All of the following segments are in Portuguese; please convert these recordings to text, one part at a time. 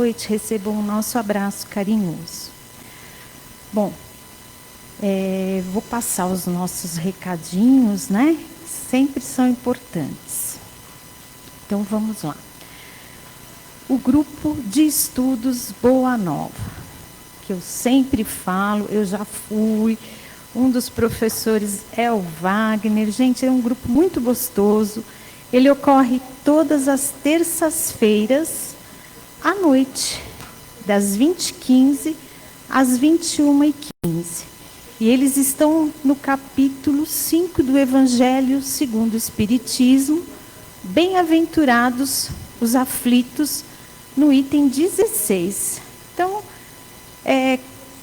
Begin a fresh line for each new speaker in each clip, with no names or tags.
noite, recebam o nosso abraço carinhoso. Bom, vou passar os nossos recadinhos, né? Sempre são importantes. Então, vamos lá. O grupo de estudos Boa Nova, que eu sempre falo, eu já fui, um dos professores é o Wagner. Gente, é um grupo muito gostoso. Ele ocorre todas as terças-feiras, à noite, das 20h15 às 21h15. E eles estão no capítulo 5 do Evangelho segundo o Espiritismo, Bem-aventurados os aflitos, no item 16. Então,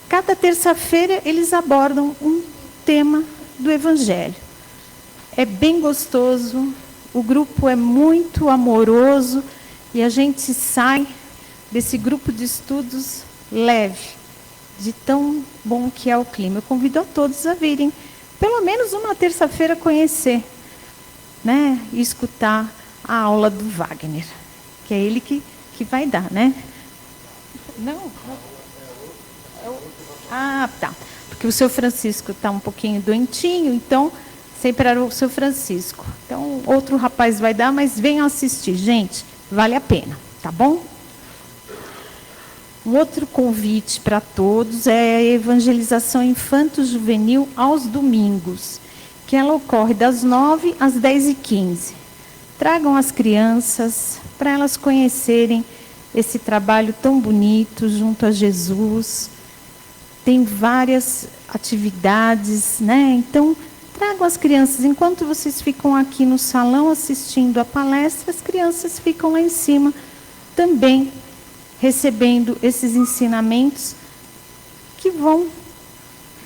cada terça-feira eles abordam um tema do Evangelho. É bem gostoso, o grupo é muito amoroso e a gente sai desse grupo de estudos leve, de tão bom que é o clima. Eu convido a todos a virem, pelo menos uma terça-feira, conhecer, né, e escutar a aula do Wagner, que é ele que vai dar, né? Não? Ah, tá. Porque o seu Francisco está um pouquinho doentinho, então sempre era o seu Francisco. Então, outro rapaz vai dar, mas venham assistir, gente, vale a pena, tá bom? Um outro convite para todos é a evangelização infanto-juvenil aos domingos, que ela ocorre das 9 às 10h15. Tragam as crianças para elas conhecerem esse trabalho tão bonito junto a Jesus. Tem várias atividades, né? Então, tragam as crianças. Enquanto vocês ficam aqui no salão assistindo a palestra, as crianças ficam lá em cima também recebendo esses ensinamentos que vão,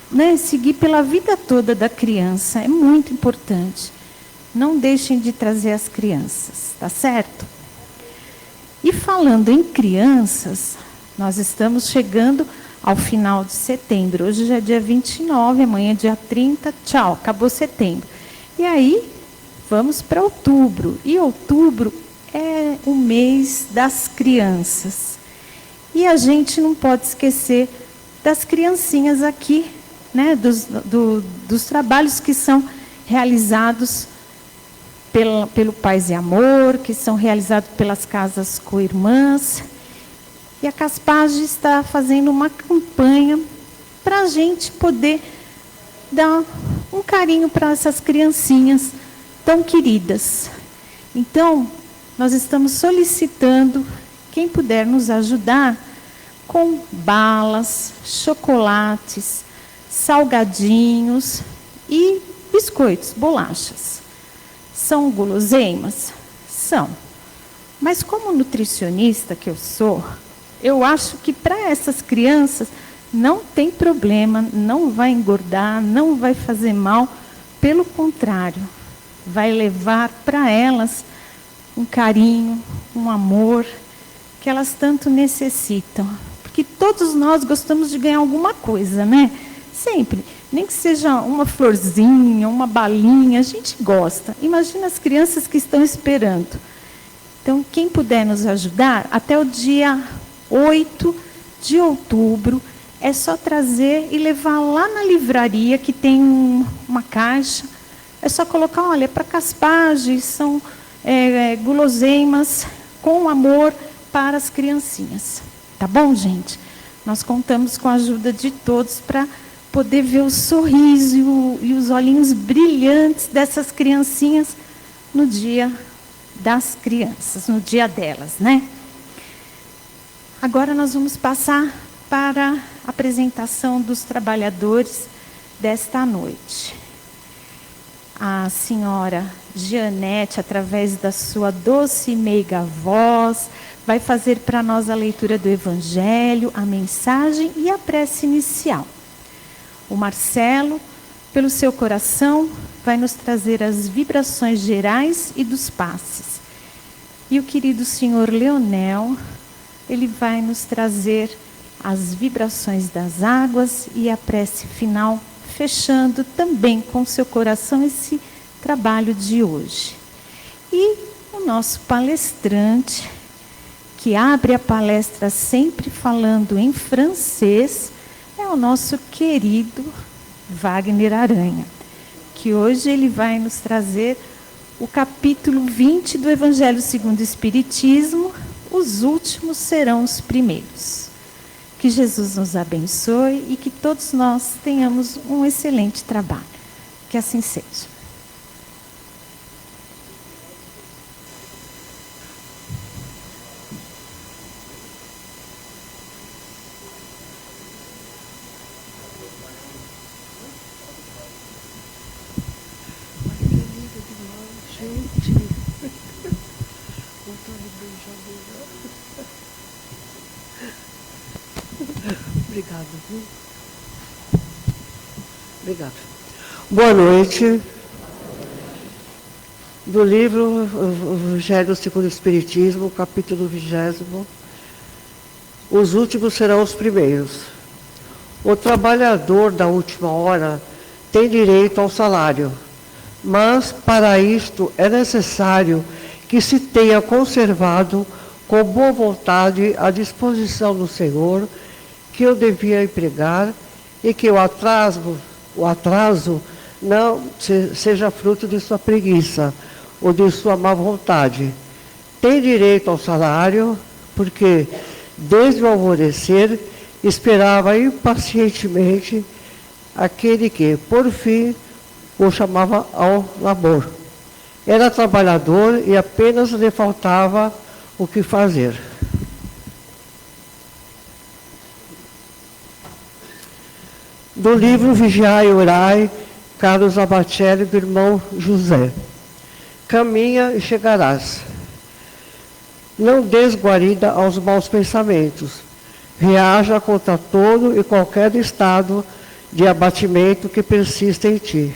né, seguir pela vida toda da criança. É muito importante. Não deixem de trazer as crianças, tá certo? E falando em crianças, nós estamos chegando ao final de setembro. Hoje já é dia 29, amanhã é dia 30. Tchau, acabou setembro. E aí, vamos para outubro. E outubro é o mês das crianças. E a gente não pode esquecer das criancinhas aqui, né? Dos trabalhos que são realizados pelo Paz e Amor, que são realizados pelas casas co-irmãs. E a Caspage está fazendo uma campanha para a gente poder dar um carinho para essas criancinhas tão queridas. Então, nós estamos solicitando quem puder nos ajudar com balas, chocolates, salgadinhos e biscoitos, bolachas. São guloseimas? São. Mas como nutricionista que eu sou, eu acho que para essas crianças não tem problema, não vai engordar, não vai fazer mal. Pelo contrário, vai levar para elas um carinho, um amor que elas tanto necessitam. Porque todos nós gostamos de ganhar alguma coisa, né? Sempre. Nem que seja uma florzinha, uma balinha, a gente gosta. Imagina as crianças que estão esperando. Então, quem puder nos ajudar, até o dia 8 de outubro, é só trazer e levar lá na livraria, que tem uma caixa. É só colocar, olha, para Caspage, são guloseimas com amor para as criancinhas. Tá bom, gente? Nós contamos com a ajuda de todos para poder ver o sorriso e os olhinhos brilhantes dessas criancinhas no dia das crianças, no dia delas, né? Agora nós vamos passar para a apresentação dos trabalhadores desta noite. A senhora Jeanette, através da sua doce e meiga voz, vai fazer para nós a leitura do Evangelho, a mensagem e a prece inicial. O Marcelo, pelo seu coração, vai nos trazer as vibrações gerais e dos passes. E o querido senhor Leonel, ele vai nos trazer as vibrações das águas e a prece final, fechando também com seu coração esse trabalho de hoje. E o nosso palestrante, que abre a palestra sempre falando em francês, é o nosso querido Wagner Aranha, que hoje ele vai nos trazer o capítulo 20 do Evangelho segundo o Espiritismo, os últimos serão os primeiros. Que Jesus nos abençoe e que todos nós tenhamos um excelente trabalho. Que assim seja.
Obrigado. Obrigado. Boa noite. Do livro Evangelho segundo o Espiritismo, capítulo 20. Os últimos serão os primeiros. O trabalhador da última hora tem direito ao salário, mas para isto é necessário que se tenha conservado com boa vontade a disposição do Senhor que eu devia empregar e que o atraso não seja fruto de sua preguiça ou de sua má vontade. Tem direito ao salário porque, desde o alvorecer, esperava impacientemente aquele que, por fim, o chamava ao labor. Era trabalhador e apenas lhe faltava o que fazer. Do livro Vigiai e Orai, Carlos Abatelli, do irmão José. Caminha e chegarás. Não des guarida aos maus pensamentos. Reaja contra todo e qualquer estado de abatimento que persista em ti.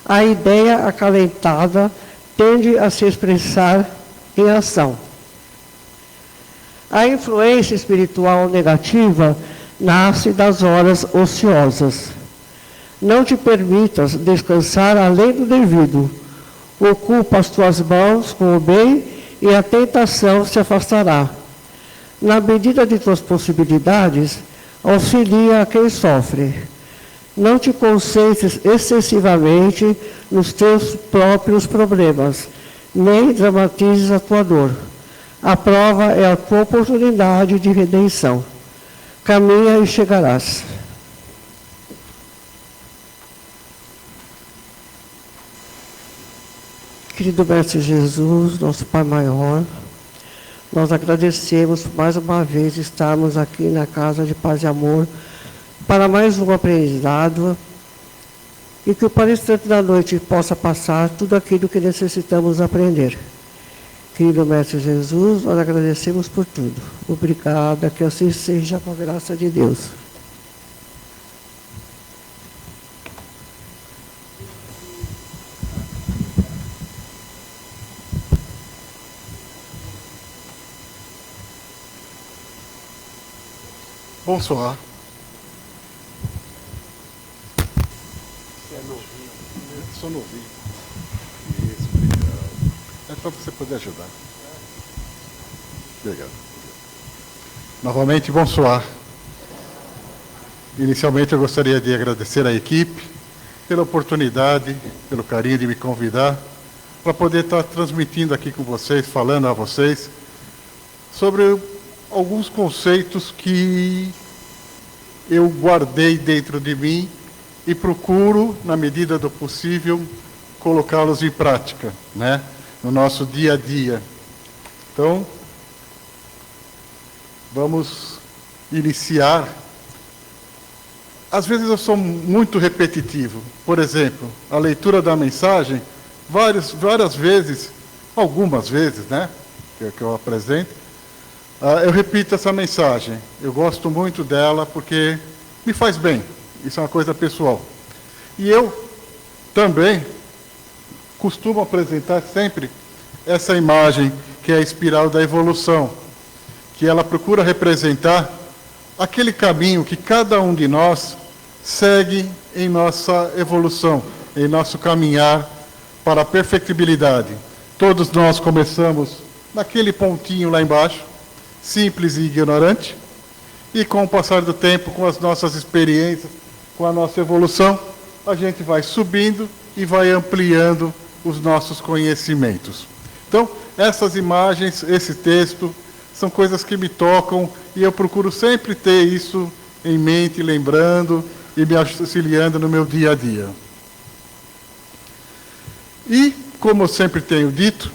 A ideia acalentada tende a se expressar em ação. A influência espiritual negativa nasce das horas ociosas. Não te permitas descansar além do devido. Ocupa as tuas mãos com o bem e a tentação se afastará. Na medida de tuas possibilidades, auxilia a quem sofre. Não te concentres excessivamente nos teus próprios problemas, nem dramatizes a tua dor. A prova é a tua oportunidade de redenção. Caminha e chegarás. Querido Mestre Jesus, nosso Pai maior, nós agradecemos por mais uma vez estarmos aqui na Casa de Paz e Amor para mais um aprendizado e que o palestrante da noite possa passar tudo aquilo que necessitamos aprender. Querido Mestre Jesus, nós agradecemos por tudo. Obrigada, que assim seja com a graça de Deus.
Bonsoir. Só novinho. Isso, obrigado. É para você poder ajudar. Obrigado. Novamente, bonsoir. Inicialmente, eu gostaria de agradecer à equipe pela oportunidade, pelo carinho de me convidar para poder estar transmitindo aqui com vocês, falando a vocês sobre alguns conceitos que eu guardei dentro de mim e procuro, na medida do possível, colocá-los em prática, né? No nosso dia a dia. Então, vamos iniciar. Às vezes eu sou muito repetitivo. Por exemplo, a leitura da mensagem, várias vezes, algumas vezes, né? Que eu apresento, eu repito essa mensagem. Eu gosto muito dela porque me faz bem. Isso é uma coisa pessoal. E eu também costumo apresentar sempre essa imagem que é a espiral da evolução, que ela procura representar aquele caminho que cada um de nós segue em nossa evolução, em nosso caminhar para a perfectibilidade. Todos nós começamos naquele pontinho lá embaixo, simples e ignorante, e com o passar do tempo, com as nossas experiências, com a nossa evolução, a gente vai subindo e vai ampliando os nossos conhecimentos. Então, essas imagens, esse texto, são coisas que me tocam e eu procuro sempre ter isso em mente, lembrando e me auxiliando no meu dia a dia. E, como eu sempre tenho dito,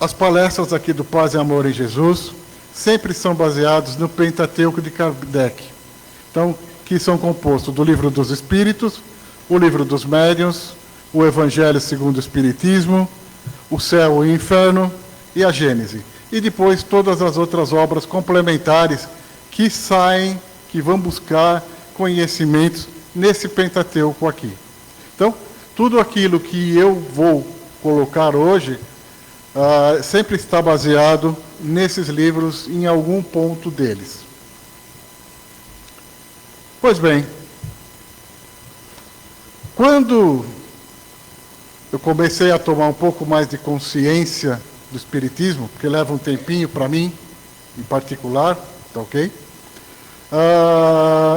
as palestras aqui do Paz e Amor em Jesus sempre são baseadas no Pentateuco de Kardec. Então, que são compostos do Livro dos Espíritos, o Livro dos Médiuns, o Evangelho segundo o Espiritismo, o Céu e o Inferno e a Gênese. E depois todas as outras obras complementares que saem, que vão buscar conhecimentos nesse Pentateuco aqui. Então, tudo aquilo que eu vou colocar hoje sempre está baseado nesses livros, em algum ponto deles. Pois bem, quando eu comecei a tomar um pouco mais de consciência do Espiritismo, porque leva um tempinho para mim, em particular, tá ok?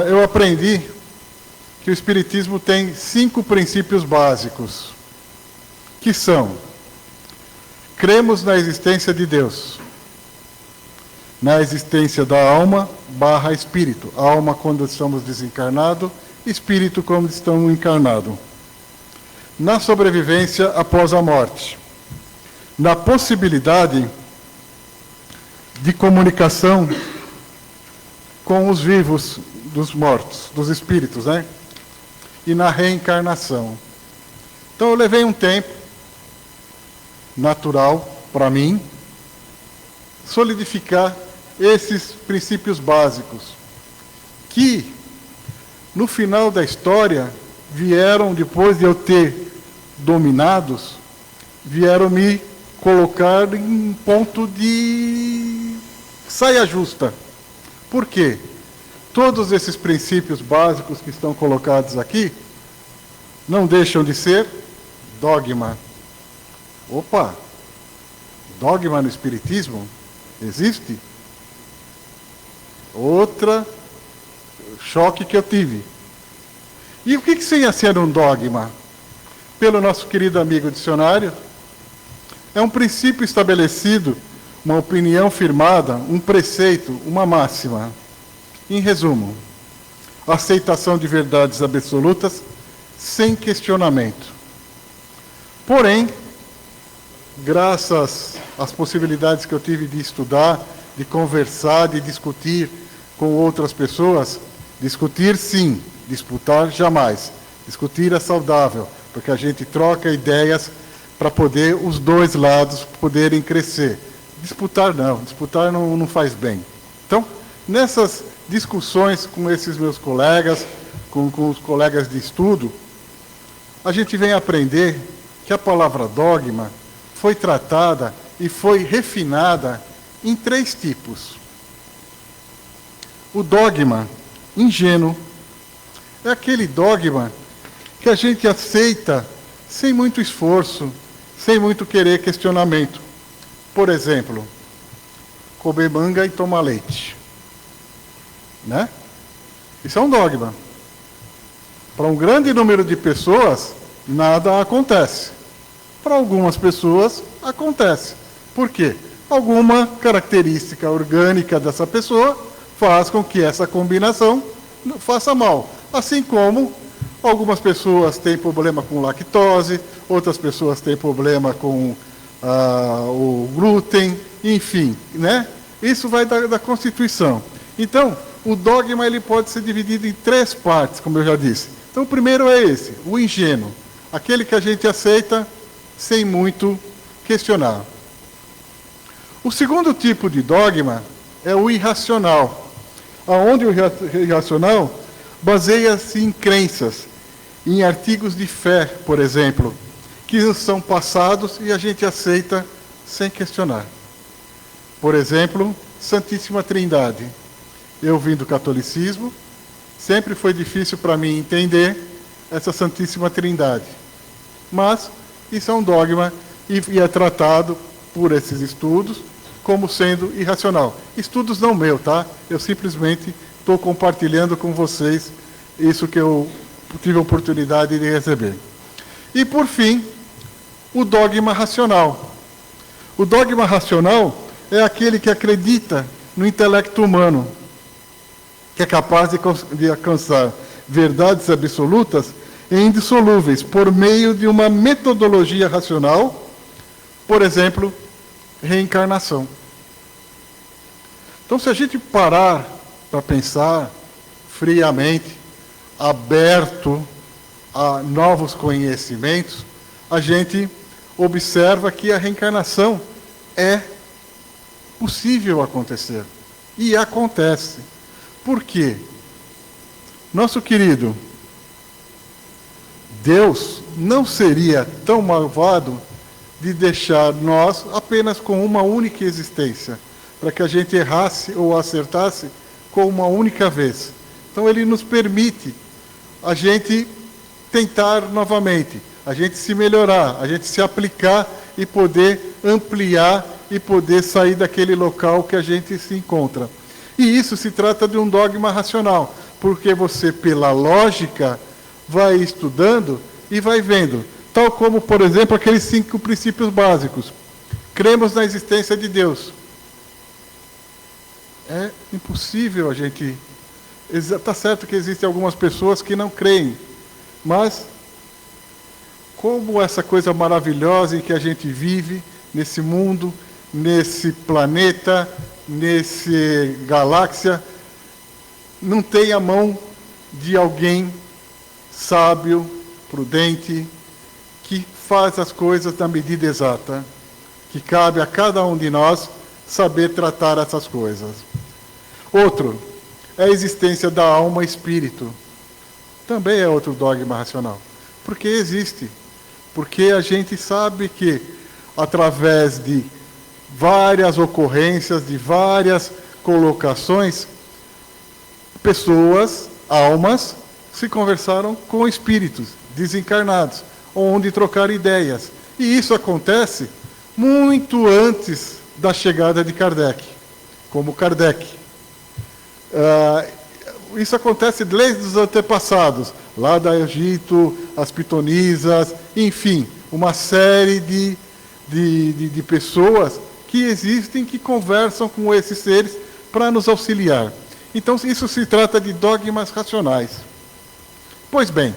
Eu aprendi que o Espiritismo tem 5 princípios básicos, que são: cremos na existência de Deus, na existência da alma / espírito, alma quando estamos desencarnados, espírito quando estamos encarnados, na sobrevivência após a morte, na possibilidade de comunicação com os vivos dos mortos, dos espíritos, né? E na reencarnação. Então eu levei um tempo natural para mim solidificar esses princípios básicos, que no final da história vieram, depois de eu ter dominados, vieram me colocar em um ponto de saia justa. Por quê? Todos esses princípios básicos que estão colocados aqui não deixam de ser dogma. Opa! Dogma no Espiritismo? Existe? Outra choque que eu tive. E o que seria ser um dogma? Pelo nosso querido amigo dicionário, é um princípio estabelecido, uma opinião firmada, um preceito, uma máxima. Em resumo, aceitação de verdades absolutas sem questionamento. Porém, graças às possibilidades que eu tive de estudar, de conversar, de discutir com outras pessoas, discutir sim, disputar jamais. Discutir é saudável, porque a gente troca ideias para poder os dois lados poderem crescer. Disputar não faz bem. Então, nessas discussões com esses meus colegas, com os colegas de estudo, a gente vem aprender que a palavra dogma foi tratada e foi refinada em 3 tipos. O dogma ingênuo é aquele dogma que a gente aceita sem muito esforço, sem muito querer questionamento. Por exemplo, comer manga e tomar leite. Né? Isso é um dogma. Para um grande número de pessoas, nada acontece. Para algumas pessoas, acontece. Por quê? Alguma característica orgânica dessa pessoa faz com que essa combinação faça mal. Assim como algumas pessoas têm problema com lactose, outras pessoas têm problema com o glúten, enfim, né? Isso vai da Constituição. Então, o dogma ele pode ser dividido em 3 partes, como eu já disse. Então, o primeiro é esse, o ingênuo, aquele que a gente aceita sem muito questionar. O segundo tipo de dogma é o irracional, onde o irracional baseia-se em crenças, em artigos de fé, por exemplo, que são passados e a gente aceita sem questionar. Por exemplo, Santíssima Trindade. Eu vim do catolicismo, sempre foi difícil para mim entender essa Santíssima Trindade. Mas isso é um dogma e é tratado por esses estudos como sendo irracional. Estudos não meu, tá? Eu simplesmente estou compartilhando com vocês isso que eu tive a oportunidade de receber. E, por fim, o dogma racional. O dogma racional é aquele que acredita no intelecto humano, que é capaz de alcançar verdades absolutas e indissolúveis por meio de uma metodologia racional, por exemplo, reencarnação. Então, se a gente parar para pensar friamente, aberto a novos conhecimentos, a gente observa que a reencarnação é possível acontecer. E acontece. Por quê? Nosso querido Deus não seria tão malvado de deixar nós apenas com uma única existência, para que a gente errasse ou acertasse com uma única vez. Então ele nos permite a gente tentar novamente, a gente se melhorar, a gente se aplicar e poder ampliar e poder sair daquele local que a gente se encontra. E isso se trata de um dogma racional, porque você, pela lógica, vai estudando e vai vendo. Tal como, por exemplo, aqueles 5 princípios básicos. Cremos na existência de Deus. É impossível a gente... Está certo que existem algumas pessoas que não creem, mas como essa coisa maravilhosa em que a gente vive, nesse mundo, nesse planeta, nesse galáxia, não tem a mão de alguém sábio, prudente, que faz as coisas na medida exata, que cabe a cada um de nós saber tratar essas coisas. Outro é a existência da alma e espírito. Também é outro dogma racional. Porque existe. Porque a gente sabe que, através de várias ocorrências, de várias colocações, pessoas, almas, se conversaram com espíritos desencarnados, onde trocaram ideias. E isso acontece muito antes da chegada de Kardec, como Kardec. Isso acontece desde os antepassados, lá do Egito, as pitonisas, enfim, uma série de pessoas que existem, que conversam com esses seres para nos auxiliar. Então, isso se trata de dogmas racionais. Pois bem,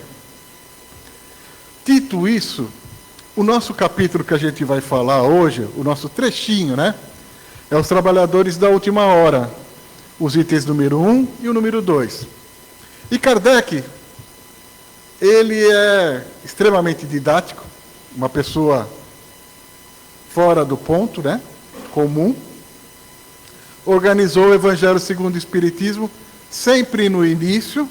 dito isso, o nosso capítulo que a gente vai falar hoje, o nosso trechinho, né? É os trabalhadores da última hora. Os itens número 1 e o número 2. E Kardec, ele é extremamente didático, uma pessoa fora do ponto, né? Comum. Organizou o Evangelho segundo o Espiritismo, sempre no início,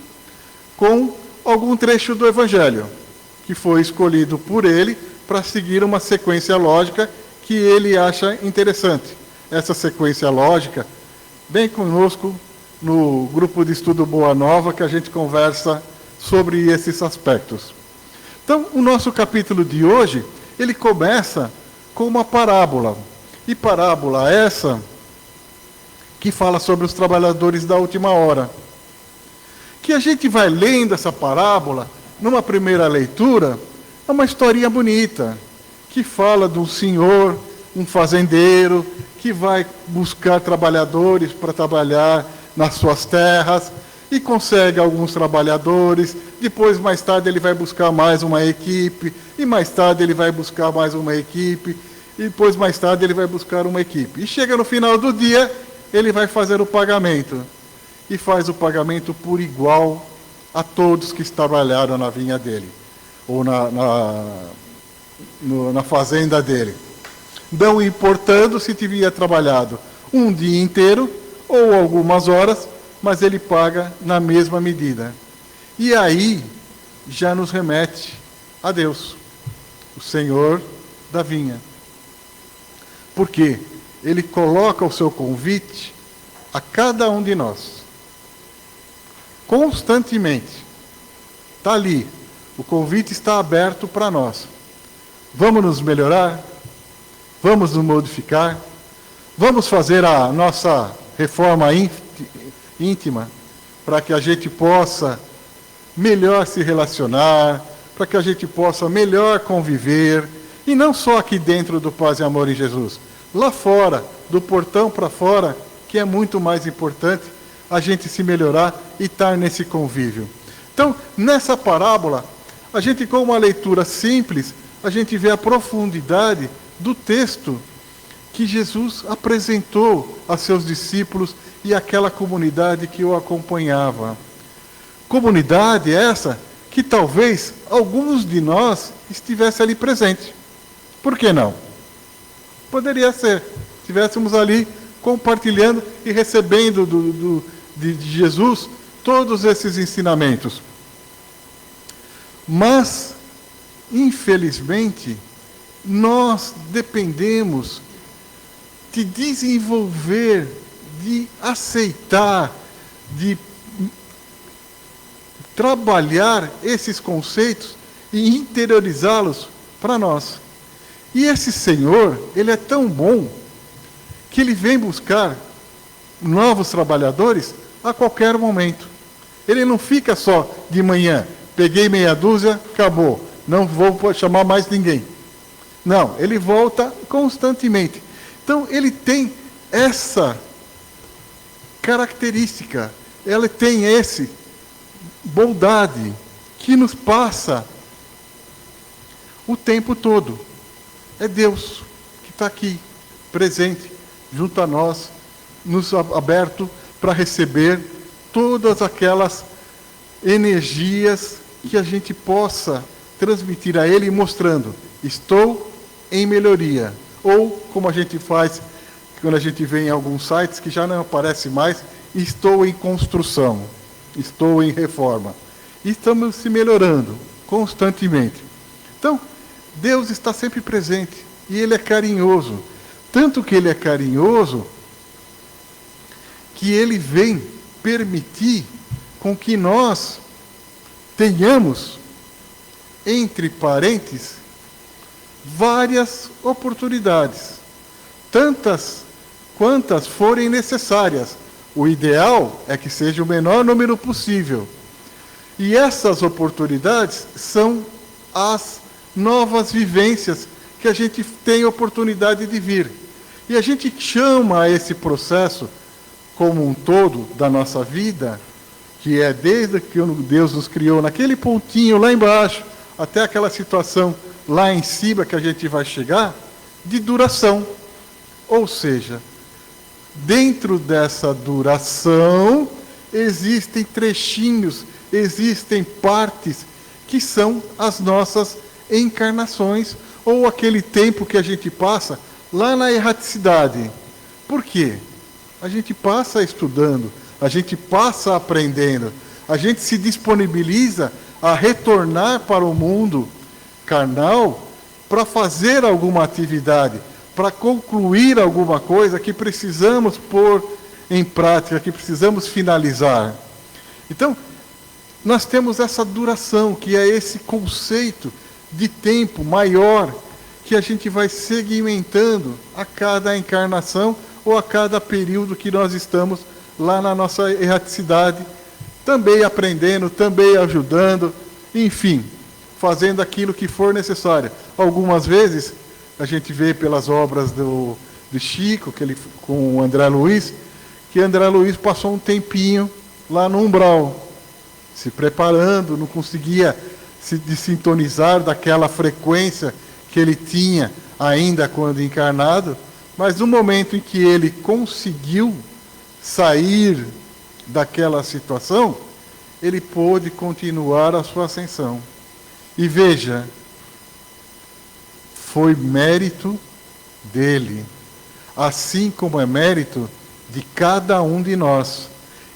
com algum trecho do Evangelho, que foi escolhido por ele para seguir uma sequência lógica que ele acha interessante. Essa sequência lógica, bem conosco no grupo de estudo Boa Nova, que a gente conversa sobre esses aspectos. Então, o nosso capítulo de hoje, ele começa com uma parábola. E parábola essa que fala sobre os trabalhadores da última hora. Que a gente vai lendo essa parábola, numa primeira leitura, é uma historinha bonita, que fala de um senhor, um fazendeiro, que vai buscar trabalhadores para trabalhar nas suas terras e consegue alguns trabalhadores. Depois, mais tarde, ele vai buscar mais uma equipe, e mais tarde ele vai buscar mais uma equipe, e depois, mais tarde, ele vai buscar uma equipe. E chega no final do dia, ele vai fazer o pagamento. E faz o pagamento por igual a todos que trabalharam na vinha dele, ou na fazenda dele. Não importando se tiver trabalhado um dia inteiro ou algumas horas, mas ele paga na mesma medida. E aí já nos remete a Deus, o Senhor da vinha. Porque ele coloca o seu convite a cada um de nós. Constantemente. Está ali. O convite está aberto para nós. Vamos nos melhorar? Vamos nos modificar? Vamos fazer a nossa reforma íntima para que a gente possa melhor se relacionar, para que a gente possa melhor conviver, e não só aqui dentro do Paz e Amor em Jesus, lá fora, do portão para fora, que é muito mais importante a gente se melhorar e estar nesse convívio. Então, nessa parábola, a gente, com uma leitura simples, a gente vê a profundidade do texto que Jesus apresentou a seus discípulos e àquela comunidade que o acompanhava. Comunidade essa que talvez alguns de nós estivessem ali presentes. Por que não? Poderia ser. Estivéssemos ali compartilhando e recebendo de Jesus todos esses ensinamentos. Mas, infelizmente, nós dependemos de desenvolver, de aceitar, de trabalhar esses conceitos e interiorizá-los para nós. E esse Senhor, Ele é tão bom que Ele vem buscar novos trabalhadores a qualquer momento. Ele não fica só de manhã, peguei meia dúzia, acabou, não vou chamar mais ninguém. Não, Ele volta constantemente. Então, Ele tem essa característica, Ele tem esse bondade que nos passa o tempo todo. É Deus que está aqui, presente, junto a nós, nos aberto para receber todas aquelas energias que a gente possa transmitir a Ele, mostrando, estou em melhoria. Ou, como a gente faz, quando a gente vê em alguns sites, que já não aparece mais, estou em construção, estou em reforma. E estamos se melhorando constantemente. Então, Deus está sempre presente e Ele é carinhoso. Tanto que Ele é carinhoso que Ele vem permitir com que nós tenhamos, entre parênteses, várias oportunidades, tantas quantas forem necessárias. O ideal é que seja o menor número possível. E essas oportunidades são as novas vivências que a gente tem oportunidade de vir. E a gente chama esse processo como um todo da nossa vida, que é desde que Deus nos criou naquele pontinho lá embaixo, até aquela situação lá em cima que a gente vai chegar, de duração. Ou seja, dentro dessa duração, existem trechinhos, existem partes que são as nossas encarnações, ou aquele tempo que a gente passa lá na erraticidade. Por quê? A gente passa estudando, a gente passa aprendendo, a gente se disponibiliza a retornar para o mundo carnal para fazer alguma atividade, para concluir alguma coisa que precisamos pôr em prática, que precisamos finalizar. Então, nós temos essa duração, que é esse conceito de tempo maior, que a gente vai segmentando a cada encarnação ou a cada período que nós estamos lá na nossa erraticidade, também aprendendo, também ajudando, enfim, fazendo aquilo que for necessário. Algumas vezes, a gente vê pelas obras do Chico, com o André Luiz, que André Luiz passou um tempinho lá no umbral, se preparando, não conseguia se sintonizar daquela frequência que ele tinha ainda quando encarnado, mas no momento em que ele conseguiu sair daquela situação, ele pôde continuar a sua ascensão. E veja, foi mérito dele, assim como é mérito de cada um de nós,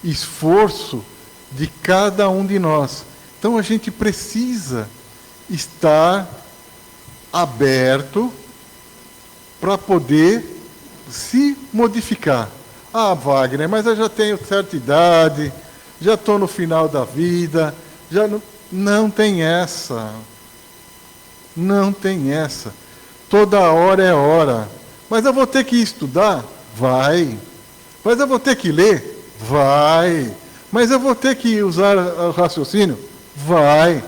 esforço de cada um de nós. Então a gente precisa estar aberto para poder se modificar. Ah, Wagner, mas eu já tenho certa idade, já estou no final da vida, já não tem essa. Não tem essa. Toda hora é hora. Mas eu vou ter que estudar? Vai. Mas eu vou ter que ler? Vai. Mas eu vou ter que usar o raciocínio? Vai.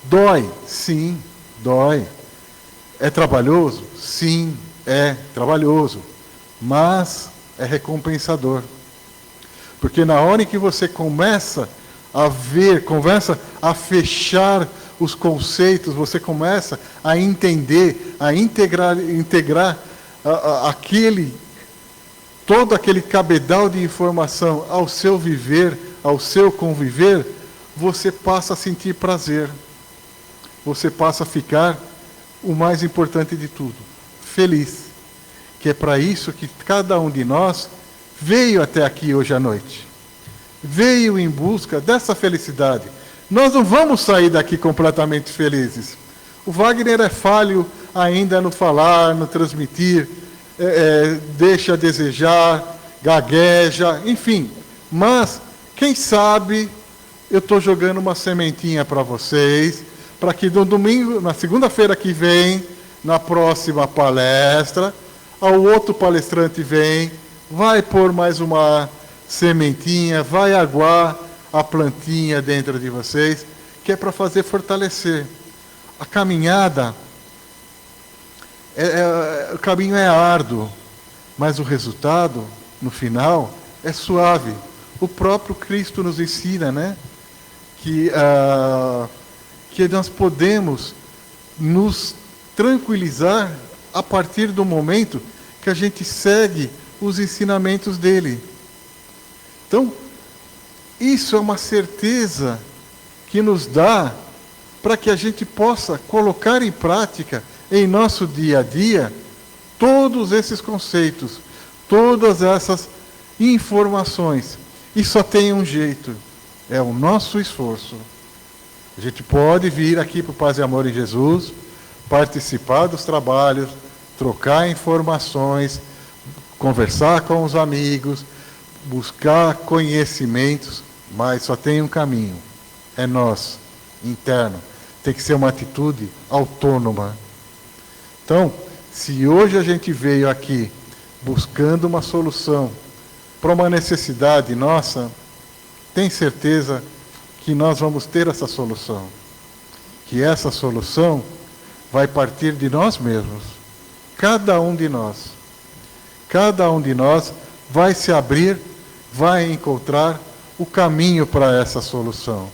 Dói? Sim, dói. É trabalhoso? Sim, é trabalhoso. Mas é recompensador. Porque na hora em que você começa a ver, começa a fechar os conceitos, você começa a entender, a integrar todo aquele cabedal de informação ao seu viver, ao seu conviver, você passa a sentir prazer. Você passa a ficar, o mais importante de tudo, feliz. Que é para isso que cada um de nós veio até aqui hoje à noite. Veio em busca dessa felicidade. Nós não vamos sair daqui completamente felizes. O Wagner é falho ainda no falar, no transmitir, deixa a desejar, gagueja, enfim. Mas, quem sabe, eu estou jogando uma sementinha para vocês, para que no domingo, na segunda-feira que vem, na próxima palestra, o outro palestrante vem, vai pôr mais uma sementinha, vai aguar a plantinha dentro de vocês, que é para fazer fortalecer. A caminhada, o caminho é árduo, mas o resultado, no final, é suave. O próprio Cristo nos ensina, né? Que nós podemos nos tranquilizar a partir do momento que a gente segue os ensinamentos dele. Então, isso é uma certeza que nos dá para que a gente possa colocar em prática, em nosso dia a dia, todos esses conceitos, todas essas informações. E só tem um jeito, é o nosso esforço. A gente pode vir aqui para o Paz e Amor em Jesus, participar dos trabalhos, trocar informações, conversar com os amigos, buscar conhecimentos, mas só tem um caminho, é nosso, interno. Tem que ser uma atitude autônoma. Então, se hoje a gente veio aqui buscando uma solução para uma necessidade nossa, tem certeza que nós vamos ter essa solução. Que essa solução vai partir de nós mesmos. Cada um de nós. Cada um de nós vai se abrir, vai encontrar o caminho para essa solução.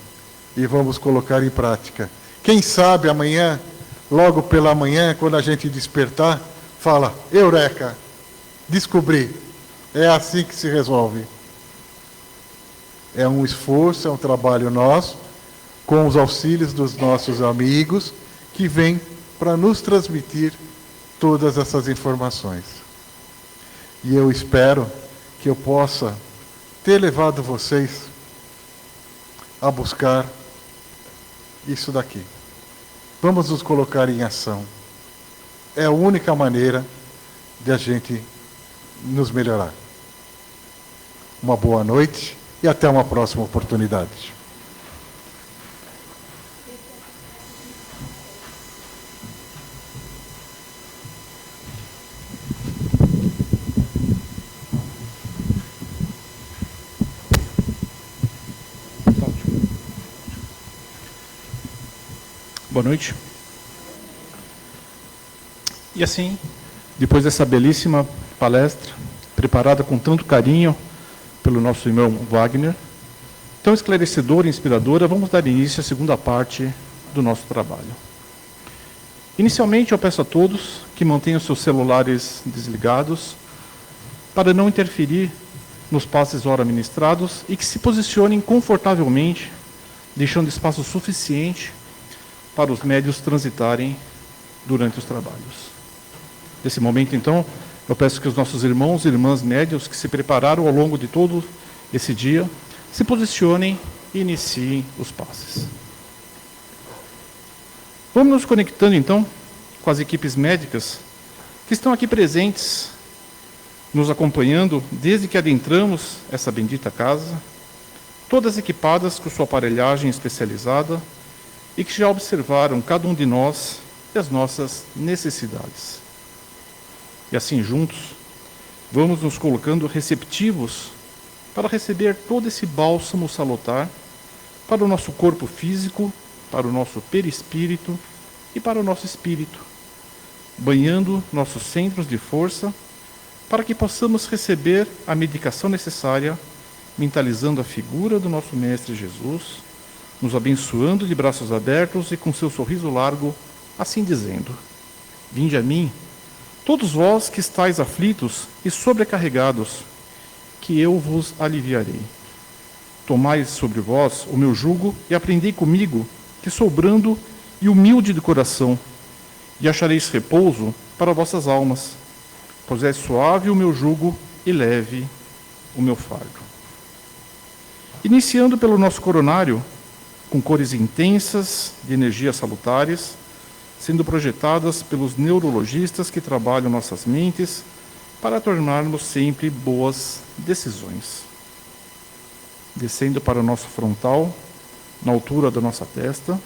E vamos colocar em prática. Quem sabe amanhã, logo pela manhã, quando a gente despertar, fala, eureka, descobri. É assim que se resolve. É um esforço, é um trabalho nosso, com os auxílios dos nossos amigos, que vêm para nos transmitir todas essas informações. E eu espero que eu possa ter levado vocês a buscar isso daqui. Vamos nos colocar em ação. É a única maneira de a gente nos melhorar. Uma boa noite e até uma próxima oportunidade.
Boa noite. E assim, depois dessa belíssima palestra, preparada com tanto carinho pelo nosso irmão Wagner, tão esclarecedora e inspiradora, vamos dar início à segunda parte do nosso trabalho. Inicialmente, eu peço a todos que mantenham seus celulares desligados para não interferir nos passes ora ministrados e que se posicionem confortavelmente, deixando espaço suficiente para os médios transitarem durante os trabalhos. Nesse momento, então, eu peço que os nossos irmãos e irmãs médios que se prepararam ao longo de todo esse dia se posicionem e iniciem os passes. Vamos nos conectando, então, com as equipes médicas que estão aqui presentes, nos acompanhando desde que adentramos essa bendita casa, todas equipadas com sua aparelhagem especializada e que já observaram cada um de nós e as nossas necessidades. E assim, juntos, vamos nos colocando receptivos para receber todo esse bálsamo salutar para o nosso corpo físico, para o nosso perispírito e para o nosso espírito, banhando nossos centros de força para que possamos receber a medicação necessária, mentalizando a figura do nosso Mestre Jesus, nos abençoando de braços abertos e com seu sorriso largo, assim dizendo: Vinde a mim, todos vós que estáis aflitos e sobrecarregados, que eu vos aliviarei. Tomai sobre vós o meu jugo e aprendei comigo, que sou brando e humilde de coração, e achareis repouso para vossas almas, pois é suave o meu jugo e leve o meu fardo. Iniciando pelo nosso coronário, com cores intensas de energias salutares, sendo projetadas pelos neurologistas que trabalham nossas mentes para tornarmos sempre boas decisões. Descendo para o nosso frontal, na altura da nossa testa,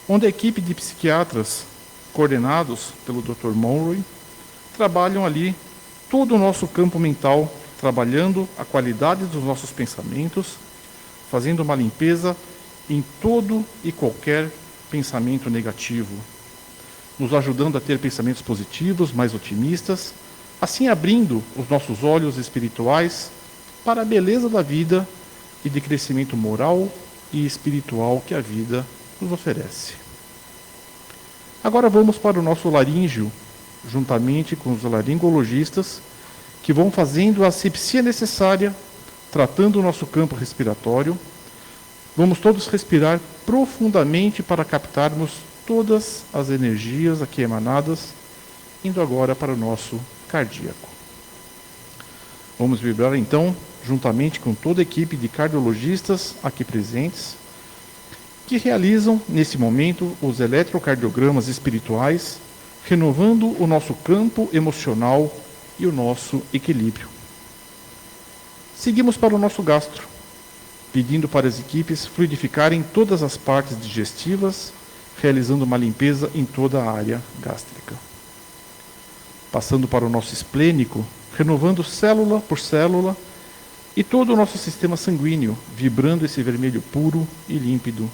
onde a equipe de psiquiatras, coordenados pelo Dr. Monroe, trabalham ali todo o nosso campo mental, trabalhando a qualidade dos nossos pensamentos, fazendo uma limpeza em todo e qualquer pensamento negativo, nos ajudando a ter pensamentos positivos, mais otimistas, assim abrindo os nossos olhos espirituais para a beleza da vida e de crescimento moral e espiritual que a vida nos oferece. Agora vamos para o nosso laríngeo, juntamente com os laringologistas, que vão fazendo a asepsia necessária, tratando o nosso campo respiratório. Vamos todos respirar profundamente para captarmos todas as energias aqui emanadas, indo agora para o nosso cardíaco. Vamos vibrar então, juntamente com toda a equipe de cardiologistas aqui presentes, que realizam nesse momento os eletrocardiogramas espirituais, renovando o nosso campo emocional e o nosso equilíbrio. Seguimos para o nosso gastro, pedindo para as equipes fluidificarem todas as partes digestivas, realizando uma limpeza em toda a área gástrica. Passando para o nosso esplênico, renovando célula por célula e todo o nosso sistema sanguíneo, vibrando esse vermelho puro e límpido.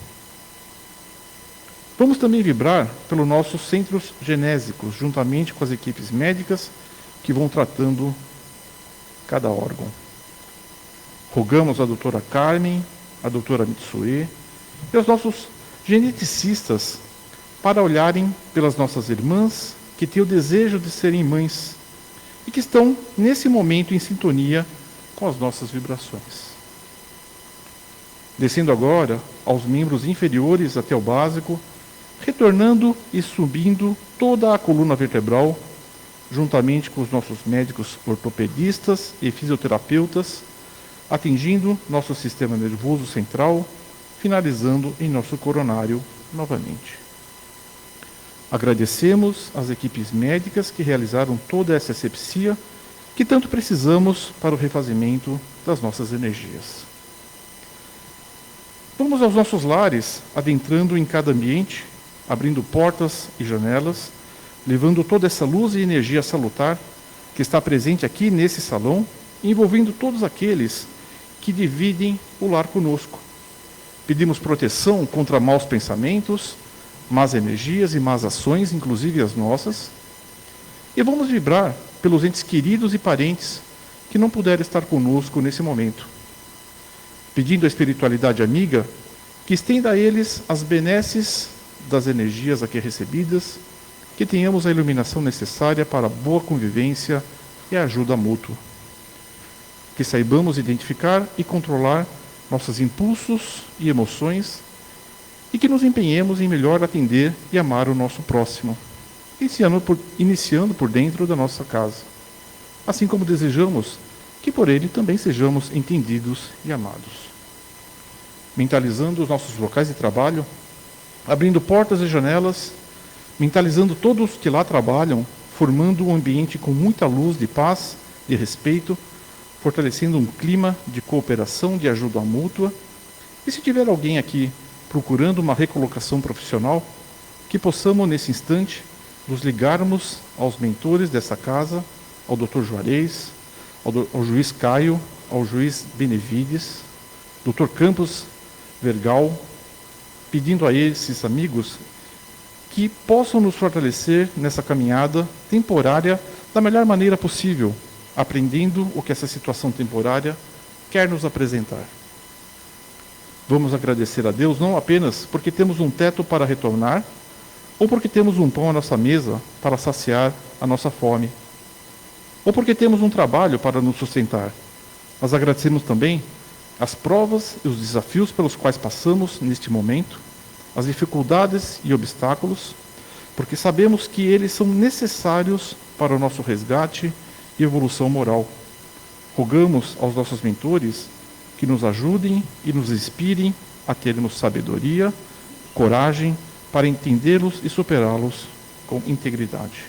Vamos também vibrar pelos nossos centros genésicos, juntamente com as equipes médicas que vão tratando cada órgão. Rogamos a doutora Carmen, a doutora Mitsue e os nossos geneticistas para olharem pelas nossas irmãs que têm o desejo de serem mães e que estão, nesse momento, em sintonia com as nossas vibrações. Descendo agora aos membros inferiores até o básico, retornando e subindo toda a coluna vertebral, juntamente com os nossos médicos ortopedistas e fisioterapeutas, atingindo nosso sistema nervoso central, finalizando em nosso coronário novamente. Agradecemos às equipes médicas que realizaram toda essa asepsia que tanto precisamos para o refazimento das nossas energias. Vamos aos nossos lares, adentrando em cada ambiente, abrindo portas e janelas, levando toda essa luz e energia salutar que está presente aqui nesse salão, envolvendo todos aqueles que dividem o lar conosco. Pedimos proteção contra maus pensamentos, más energias e más ações, inclusive as nossas, e vamos vibrar pelos entes queridos e parentes que não puderam estar conosco nesse momento, pedindo à espiritualidade amiga que estenda a eles as benesses das energias aqui recebidas, que tenhamos a iluminação necessária para a boa convivência e a ajuda mútua. Que saibamos identificar e controlar nossos impulsos e emoções e que nos empenhemos em melhor atender e amar o nosso próximo, iniciando por dentro da nossa casa, assim como desejamos que por ele também sejamos entendidos e amados. Mentalizando os nossos locais de trabalho, abrindo portas e janelas, mentalizando todos que lá trabalham, formando um ambiente com muita luz de paz, de respeito, fortalecendo um clima de cooperação, de ajuda mútua. E se tiver alguém aqui procurando uma recolocação profissional, que possamos, nesse instante, nos ligarmos aos mentores dessa casa, ao Dr. Juarez, ao juiz Caio, ao juiz Benevides, Dr. Campos Vergal, pedindo a esses amigos que possam nos fortalecer nessa caminhada temporária da melhor maneira possível, aprendendo o que essa situação temporária quer nos apresentar. Vamos agradecer a Deus não apenas porque temos um teto para retornar, ou porque temos um pão à nossa mesa para saciar a nossa fome, ou porque temos um trabalho para nos sustentar, mas agradecemos também as provas e os desafios pelos quais passamos neste momento, as dificuldades e obstáculos, porque sabemos que eles são necessários para o nosso resgate e evolução moral. Rogamos aos nossos mentores que nos ajudem e nos inspirem a termos sabedoria, coragem para entendê-los e superá-los com integridade.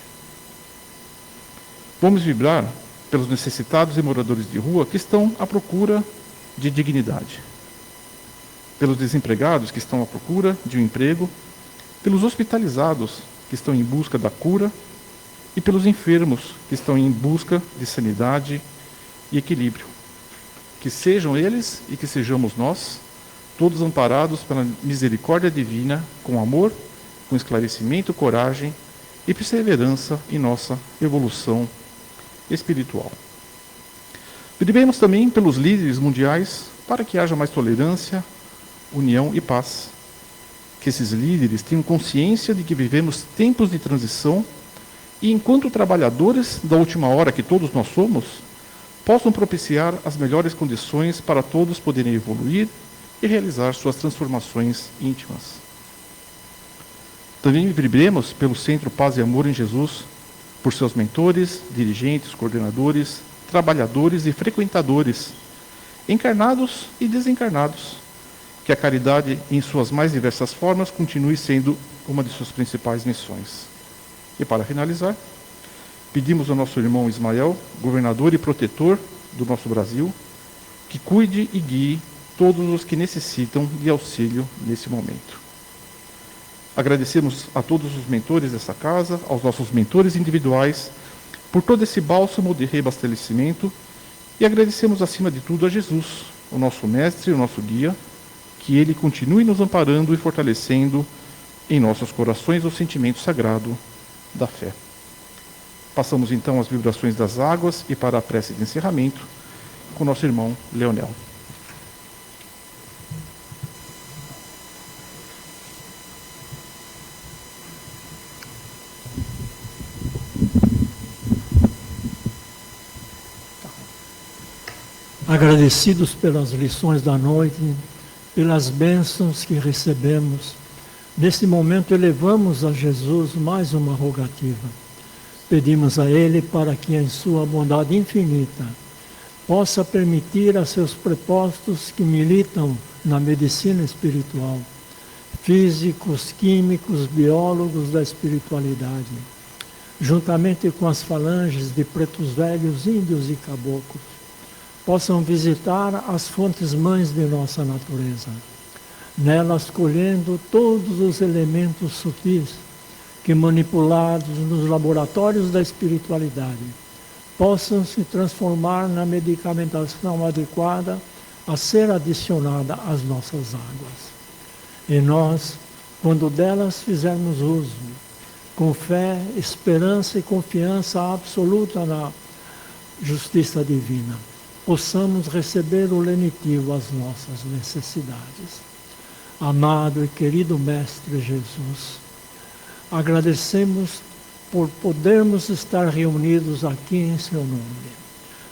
Vamos vibrar pelos necessitados e moradores de rua que estão à procura de dignidade, pelos desempregados que estão à procura de um emprego, pelos hospitalizados que estão em busca da cura e pelos enfermos que estão em busca de sanidade e equilíbrio. Que sejam eles e que sejamos nós, todos amparados pela misericórdia divina, com amor, com esclarecimento, coragem e perseverança em nossa evolução espiritual. Pedimos também pelos líderes mundiais para que haja mais tolerância, união e paz. Que esses líderes tenham consciência de que vivemos tempos de transição e, enquanto trabalhadores da última hora que todos nós somos, possam propiciar as melhores condições para todos poderem evoluir e realizar suas transformações íntimas. Também vibremos pelo Centro Paz e Amor em Jesus, por seus mentores, dirigentes, coordenadores, trabalhadores e frequentadores, encarnados e desencarnados, que a caridade, em suas mais diversas formas, continue sendo uma de suas principais missões. E para finalizar, pedimos ao nosso irmão Ismael, governador e protetor do nosso Brasil, que cuide e guie todos os que necessitam de auxílio nesse momento. Agradecemos a todos os mentores dessa casa, aos nossos mentores individuais, por todo esse bálsamo de reabastecimento, e agradecemos acima de tudo a Jesus, o nosso mestre e o nosso guia, que ele continue nos amparando e fortalecendo em nossos corações o sentimento sagrado da fé. Passamos então às vibrações das águas e para a prece de encerramento com nosso irmão Leonel.
Agradecidos pelas lições da noite, pelas bênçãos que recebemos, neste momento elevamos a Jesus mais uma rogativa. Pedimos a Ele para que, em sua bondade infinita, possa permitir a seus propósitos que militam na medicina espiritual, físicos, químicos, biólogos da espiritualidade, juntamente com as falanges de pretos velhos, índios e caboclos, possam visitar as fontes mães de nossa natureza, nelas colhendo todos os elementos sutis que, manipulados nos laboratórios da espiritualidade, possam se transformar na medicamentação adequada a ser adicionada às nossas águas. E nós, quando delas fizermos uso, com fé, esperança e confiança absoluta na justiça divina, possamos receber o lenitivo às nossas necessidades. Amado e querido Mestre Jesus, agradecemos por podermos estar reunidos aqui em seu nome.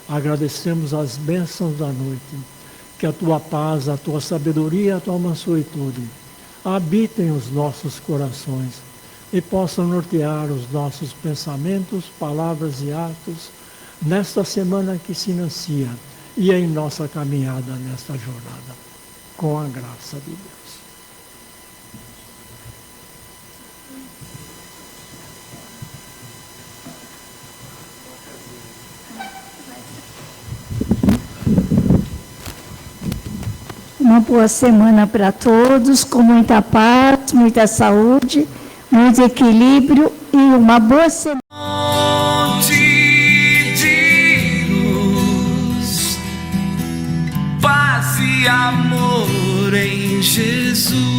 Agradecemos as bênçãos da noite, que a tua paz, a tua sabedoria, a tua mansuetude habitem os nossos corações e possam nortear os nossos pensamentos, palavras e atos nesta semana que se inicia e em nossa caminhada nesta jornada, com a graça de Deus.
Uma boa semana para todos, com muita paz, muita saúde, muito equilíbrio e uma boa semana.
Monte de luz. de amor em Jesus.